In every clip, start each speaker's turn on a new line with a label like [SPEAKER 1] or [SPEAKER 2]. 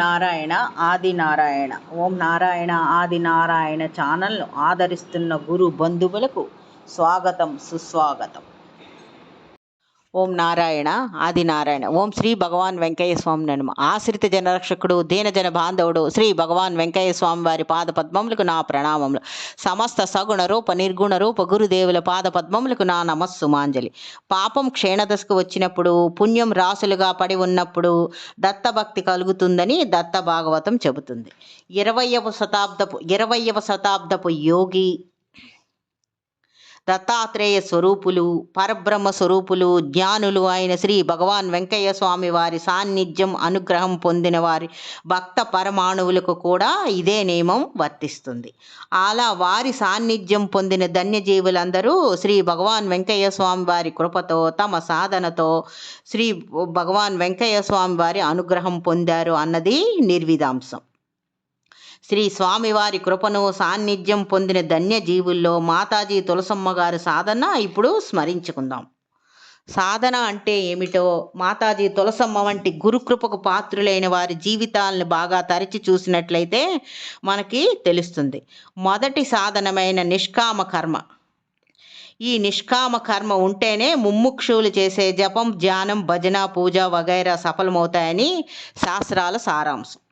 [SPEAKER 1] నారాయణ ఆది నారాయణ. ఓం నారాయణ ఆది నారాయణ ఛానల్ను ఆదరిస్తున్న గురు బంధువులకు స్వాగతం, సుస్వాగతం. ఓం నారాయణ ఆది నారాయణ. ఓం శ్రీ భగవాన్ వెంకయ్య స్వామి నమః. ఆశ్రిత జనరక్షకుడు, దీనజన బాంధవుడు శ్రీ భగవాన్ వెంకయ్య స్వామి వారి పాద పద్మములకు నా ప్రణామములు. సమస్త సగుణ రూప నిర్గుణ రూప గురుదేవుల పాద పద్మములకు నా నమస్సుమాంజలి. పాపం క్షీణదశకు వచ్చినప్పుడు, పుణ్యం రాసులుగా పడి ఉన్నప్పుడు దత్తభక్తి కలుగుతుందని దత్త భాగవతం చెబుతుంది. 20వ శతాబ్దపు యోగి, దత్తాత్రేయ స్వరూపులు, పరబ్రహ్మ స్వరూపులు, జ్ఞానులు అయిన శ్రీ భగవాన్ వెంకయ్య స్వామి వారి సాన్నిధ్యం, అనుగ్రహం పొందిన వారి భక్త పరమాణువులకు కూడా ఇదే నియమం వర్తిస్తుంది. అలా వారి సాన్నిధ్యం పొందిన ధన్యజీవులందరూ శ్రీ భగవాన్ వెంకయ్య స్వామి వారి కృపతో, తమ సాధనతో శ్రీ భగవాన్ వెంకయ్య స్వామి వారి అనుగ్రహం పొందారు అన్నది నిర్విధాంశం. శ్రీ స్వామివారి కృపను, సాన్నిధ్యం పొందిన ధన్యజీవుల్లో మాతాజీ తులసమ్మ గారి సాధన ఇప్పుడు స్మరించుకుందాం. సాధన అంటే ఏమిటో మాతాజీ తులసమ్మ వంటి గురుకృపకు పాత్రులైన వారి జీవితాలను బాగా తరచి చూసినట్లయితే మనకి తెలుస్తుంది. మొదటి సాధనమైన నిష్కామ కర్మ. ఈ నిష్కామ కర్మ ఉంటేనే ముముక్షువులు చేసే జపం, ధ్యానం, భజన, పూజ వగైరా సఫలమవుతాయని శాస్త్రాల సారాంశం.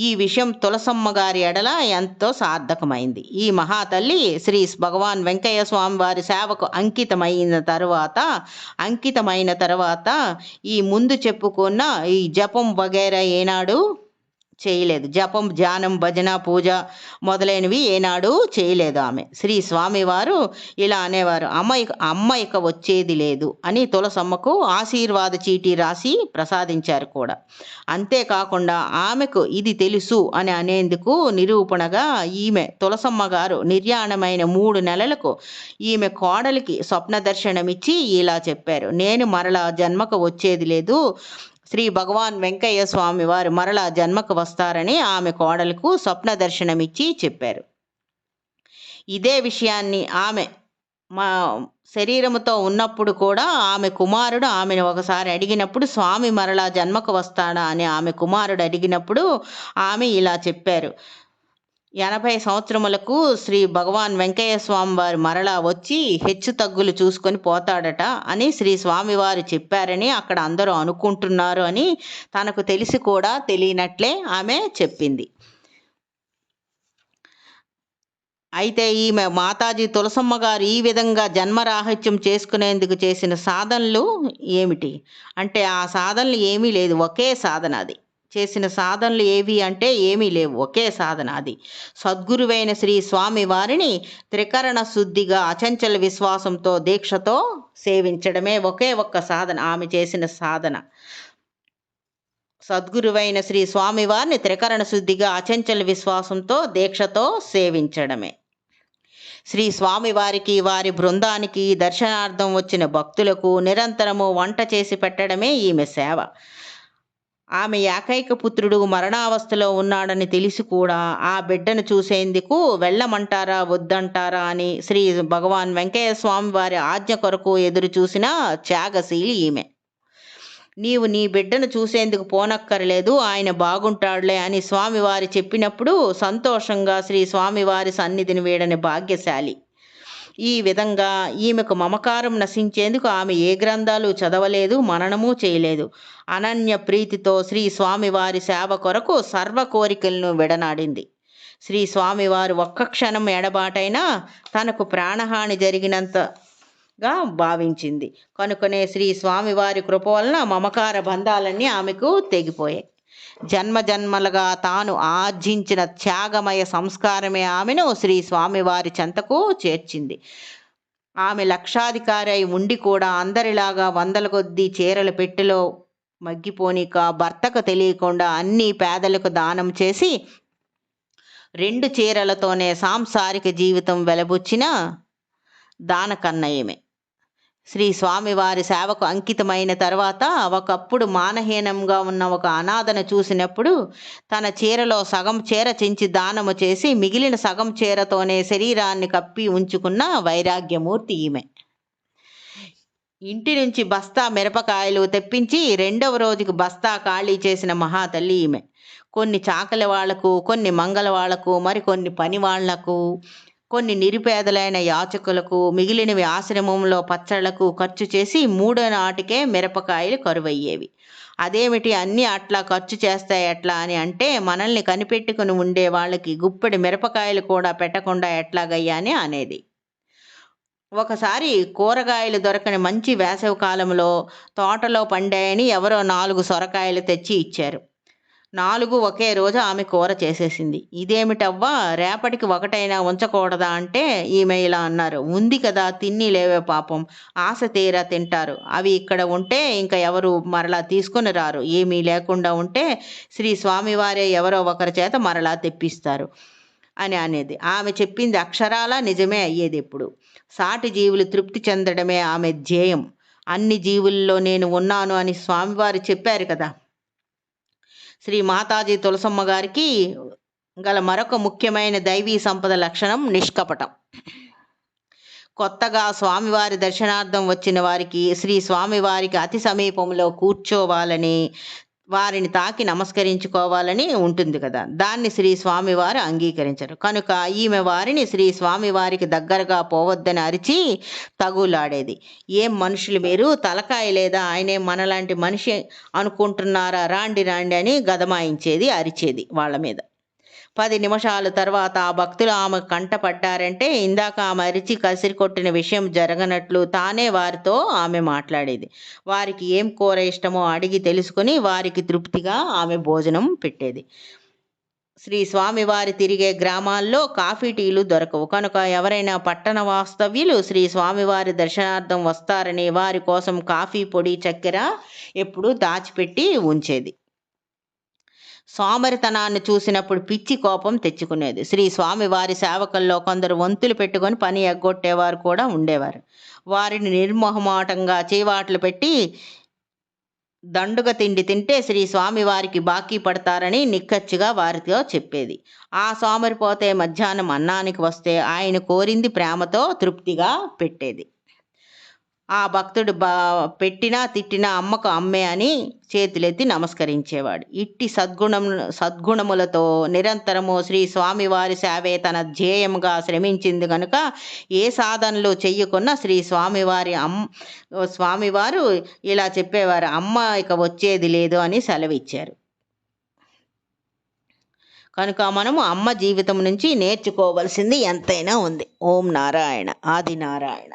[SPEAKER 1] ఈ విషయం తులసమ్మ గారి ఎడల ఎంతో సార్థకమైంది. ఈ మహాతల్లి శ్రీ భగవాన్ వెంకయ్య స్వామి వారి సేవకు అంకితమైన తర్వాత ఈ ముందు చెప్పుకున్న ఈ జపం వగైరా ఏనాడు చేయలేదు. జపం, ధ్యానం, భజన, పూజ మొదలైనవి ఏనాడు చేయలేదు ఆమె. శ్రీ స్వామివారు ఇలా అనేవారు, అమ్మ ఇక వచ్చేది లేదు అని తులసమ్మకు ఆశీర్వాద చీటీ రాసి ప్రసాదించారు కూడా. అంతేకాకుండా ఆమెకు ఇది తెలుసు అని అనేందుకు నిరూపణగా ఈమె తులసమ్మ గారు నిర్యాణమైన 3 నెలలకు ఈమె కోడలికి స్వప్న దర్శనమిచ్చి ఇలా చెప్పారు, నేను మరలా జన్మకు వచ్చేది లేదు, శ్రీ భగవాన్ వెంకయ్య స్వామి వారు మరలా జన్మకు వస్తారని ఆమె కోడలకు స్వప్న దర్శనమిచ్చి చెప్పారు. ఇదే విషయాన్ని ఆమె మా శరీరముతో ఉన్నప్పుడు కూడా ఆమె కుమారుడు ఆమెను ఒకసారి అడిగినప్పుడు, స్వామి మరలా జన్మకు వస్తాడా అని ఆమె కుమారుడు అడిగినప్పుడు ఆమె ఇలా చెప్పారు, 80 సంవత్సరములకు శ్రీ భగవాన్ వెంకయ్య స్వామి వారు మరలా వచ్చి హెచ్చు తగ్గులు చూసుకొని పోతాడట అని శ్రీ స్వామివారు చెప్పారని అక్కడ అందరూ అనుకుంటున్నారు అని తనకు తెలిసి కూడా తెలియనట్లే ఆమె చెప్పింది. అయితే ఈమె మాతాజీ తులసమ్మ గారు ఈ విధంగా జన్మరాహిత్యం చేసుకునేందుకు చేసిన సాధనలు ఏమిటి అంటే, ఆ సాధనలు ఏమీ లేదు, ఒకే సాధన అది. చేసిన సాధనలు ఏవి అంటే ఏమీ లేవు, ఒకే సాధన అది. సద్గురువైన శ్రీ స్వామి వారిని త్రికరణ శుద్ధిగా అచంచల విశ్వాసంతో దీక్షతో సేవించడమే ఒకే ఒక్క సాధన, ఆమె చేసిన సాధన. సద్గురువైన శ్రీ స్వామి వారిని త్రికరణ శుద్ధిగా అచంచల విశ్వాసంతో దీక్షతో సేవించడమే. శ్రీ స్వామి వారికి, వారి బృందానికి, దర్శనార్థం వచ్చిన భక్తులకు నిరంతరము వంట చేసి పెట్టడమే ఈమె సేవ. ఆమె ఏకైక పుత్రుడు మరణావస్థలో ఉన్నాడని తెలిసి కూడా ఆ బిడ్డను చూసేందుకు వెళ్ళమంటారా వద్దంటారా అని శ్రీ భగవాన్ వెంకయ్య స్వామి వారి ఆజ్ఞ కొరకు ఎదురు చూసిన త్యాగశీలి ఈమె. నీవు నీ బిడ్డను చూసేందుకు పోనక్కర్లేదు, ఆయన బాగుంటాడులే అని స్వామివారి చెప్పినప్పుడు సంతోషంగా శ్రీ స్వామివారి సన్నిధిని వీడని భాగ్యశాలి. ఈ విధంగా ఈమెకు మమకారం నశించేందుకు ఆమె ఏ గ్రంథాలు చదవలేదు, మననము చేయలేదు. అనన్య ప్రీతితో శ్రీ స్వామివారి సేవ కొరకు సర్వ కోరికలను విడనాడింది. శ్రీ స్వామివారు ఒక్క క్షణం ఎడబాటైనా తనకు ప్రాణహాని జరిగినంతగా భావించింది. కనుకనే శ్రీ స్వామివారి కృప వలన మమకార బంధాలన్నీ ఆమెకు తెగిపోయాయి. జన్మలుగా తాను ఆర్జించిన త్యాగమయ సంస్కారమే ఆమెను శ్రీ స్వామివారి చెంతకు చేర్చింది. ఆమె లక్షాధికారి అయి ఉండి కూడా అందరిలాగా వందల కొద్దీ చీరల పెట్టెలో మగ్గిపోనిక భర్తకు తెలియకుండా అన్ని పేదలకు దానం చేసి 2 చీరలతోనే సాంసారిక జీవితం వెలబుచ్చిన దానకన్నయ్యమే. శ్రీ స్వామివారి సేవకు అంకితమైన తర్వాత ఒకప్పుడు మానహీనంగా ఉన్న ఒక అనాథను చూసినప్పుడు తన చీరలో సగం చీర చించి దానము చేసి మిగిలిన సగం చీరతోనే శరీరాన్ని కప్పి ఉంచుకున్న వైరాగ్యమూర్తి ఈమె. ఇంటి నుంచి బస్తా మిరపకాయలు తెప్పించి రెండవ రోజుకి బస్తా ఖాళీ చేసిన మహాతల్లి ఈమె. కొన్ని చాకలి వాళ్లకు, కొన్ని మంగళ వాళ్లకు, మరికొన్ని పని వాళ్లకు, కొన్ని నిరుపేదలైన యాచకులకు, మిగిలినవి ఆశ్రమంలో పచ్చళ్లకు ఖర్చు చేసి మూడో నాటికే మిరపకాయలు కరువయ్యేవి. అదేమిటి అన్నీ అట్లా ఖర్చు చేస్తాయి ఎట్లా అని అంటే, మనల్ని కనిపెట్టుకుని ఉండే వాళ్ళకి గుప్పెడి మిరపకాయలు కూడా పెట్టకుండా ఎట్లాగయ్యా అని అనేది. ఒకసారి కూరగాయలు దొరకని మంచి వేసవి కాలంలో తోటలో పండాయని ఎవరో 4 సొరకాయలు తెచ్చి ఇచ్చారు. 4 ఒకే రోజు ఆమె కూర చేసేసింది. ఇదేమిటవ్వా, రేపటికి ఒకటైనా ఉంచకూడదా అంటే ఈమె ఇలా అన్నారు. ఉంది కదా, తిన్ని లేవే పాపం, ఆశ తీరా తింటారు. అవి ఇక్కడ ఉంటే ఇంకా ఎవరు మరలా తీసుకుని రారు. ఏమీ లేకుండా ఉంటే శ్రీ స్వామివారే ఎవరో ఒకరి చేత మరలా తెప్పిస్తారు అని అనేది. ఆమె చెప్పింది అక్షరాలా నిజమే అయ్యేది. ఎప్పుడు సాటి జీవులు తృప్తి చెందడమే ఆమె ధ్యేయం. అన్ని జీవుల్లో నేను ఉన్నాను అని స్వామివారు చెప్పారు కదా. శ్రీ మాతాజీ తులసమ్మ గారికి గల మరొక ముఖ్యమైన దైవీ సంపద లక్షణం నిష్కపటం. కొత్తగా స్వామివారి దర్శనార్థం వచ్చిన వారికి శ్రీ స్వామివారికి అతి సమీపంలో కూర్చోవాలని, వారిని తాకి నమస్కరించుకోవాలని ఉంటుంది కదా. దాన్ని శ్రీ స్వామివారు అంగీకరించరు. కనుక ఈమె వారిని శ్రీ స్వామివారికి దగ్గరగా పోవద్దని అరిచి తగులాడేది. ఏం మనుషులు మీరు, తలకాయ లేదా, ఆయనే మనలాంటి మనిషి అనుకుంటున్నారా, రాండి రాండి అని గదమాయించేది, అరిచేది వాళ్ళ మీద. 10 నిమిషాల తర్వాత ఆ భక్తులు ఆమె కంట పడ్డారంటే ఇందాక ఆమె అరిచి కసిరి కొట్టిన విషయం జరగనట్లు తానే వారితో ఆమె మాట్లాడేది. వారికి ఏం కూర ఇష్టమో అడిగి తెలుసుకుని వారికి తృప్తిగా ఆమె భోజనం పెట్టేది. శ్రీ స్వామివారి తిరిగే గ్రామాల్లో కాఫీ టీలు దొరకవు. కనుక ఎవరైనా పట్టణ వాస్తవ్యులు శ్రీ స్వామివారి దర్శనార్థం వస్తారని వారి కోసం కాఫీ పొడి, చక్కెర ఎప్పుడూ దాచిపెట్టి ఉంచేది. సోమరితనాన్ని చూసినప్పుడు పిచ్చి కోపం తెచ్చుకునేది. శ్రీ స్వామివారి సేవకుల్లో కొందరు వంతులు పెట్టుకొని పని ఎగ్గొట్టేవారు కూడా ఉండేవారు. వారిని నిర్మోహమాటంగా చీవాట్లు పెట్టి దండుగ తిండి తింటే శ్రీ స్వామివారికి బాకీ పడతారని నిక్కచ్చిగా వారితో చెప్పేది. ఆ సోమరిపోతే మధ్యాహ్నం అన్నానికి వస్తే ఆయన కోరింది ప్రేమతో తృప్తిగా పెట్టేది. ఆ భక్తుడు పెట్టినా తిట్టినా అమ్మకు అమ్మే అని చేతులెత్తి నమస్కరించేవాడు. ఇట్టి సద్గుణములతో నిరంతరము శ్రీ స్వామివారి సేవే తన ధ్యేయంగా శ్రమించింది కనుక ఏ సాధనలు చెయ్యకున్న శ్రీ స్వామివారు ఇలా చెప్పేవారు, అమ్మ ఇక వచ్చేది లేదు అని సెలవిచ్చారు. కనుక మనము అమ్మ జీవితం నుంచి నేర్చుకోవలసింది ఎంతైనా ఉంది. ఓం నారాయణ. ఆది నారాయణ.